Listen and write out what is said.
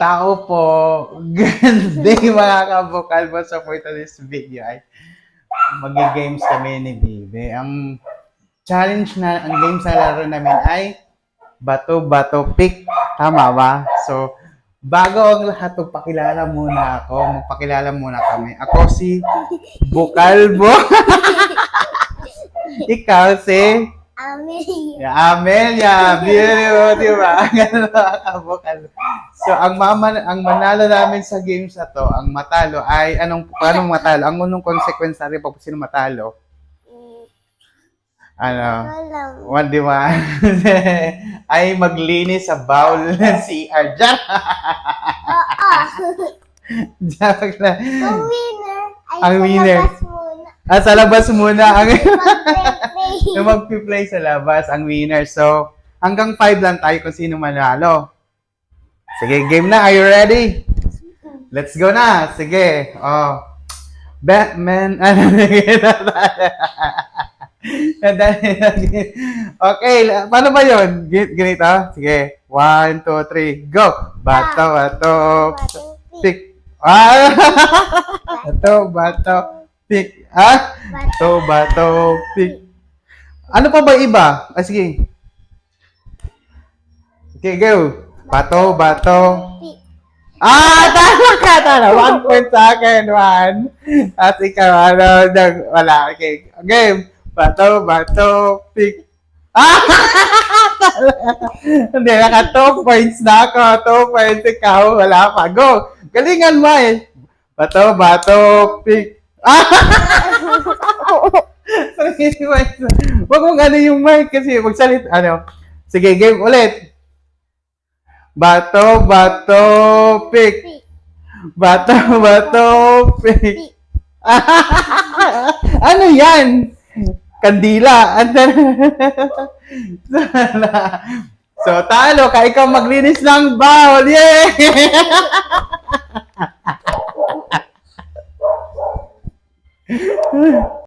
Tao po, good day mga kabukal mo. So for today's video ay mag-games kami ni Bibi. Ang games na laro namin ay bato-bato pick. Tama ba? So, bago ang lahat, magpakilala muna ako. Magpakilala muna kami. Ako si Bukalbo. Ikaw si Amelia. Amelia. Beautiful, di ba? Ganun mga kabukal. So, ang manalo namin sa games na to, ang matalo ay, paano matalo? Ang unang consequence natin pag sino matalo? Alam. Di ba? Ay maglinis sa bowl ng CR. Diyan! Joke na. Ang winner ay Ang sa winner. labas muna. Sa labas muna. Mag-play. Yung magpi-play sa labas, ang winner. So, hanggang 5 lang tayo kung sino manalo. Sige, game na. Are you ready? Let's go na. Sige. Oh. Batman. Okay, paano ba yun? Ganito? Sige. 1, 2, 3, go! Bato, bato, pick. Bato, pick. Bato, bato, pick. Ano pa ba iba? Sige. Okay, go. Bato, bato. Tama ka, tama. 1 point sa akin, 1. At ikaw, wala. Okay, game. Bato, bato, pick. Hindi, naka 2 points na ako. 2 points ikaw. Wala pa. Go. Galingan mo eh. Bato, bato, pick. Huwag mong ano yung mic kasi magsalit. Sige, game ulit. Bato, bato, pick. Bato, bato, pick. Ano yan? Kandila. So, talo ka. Ikaw maglinis ng bowl. Yay!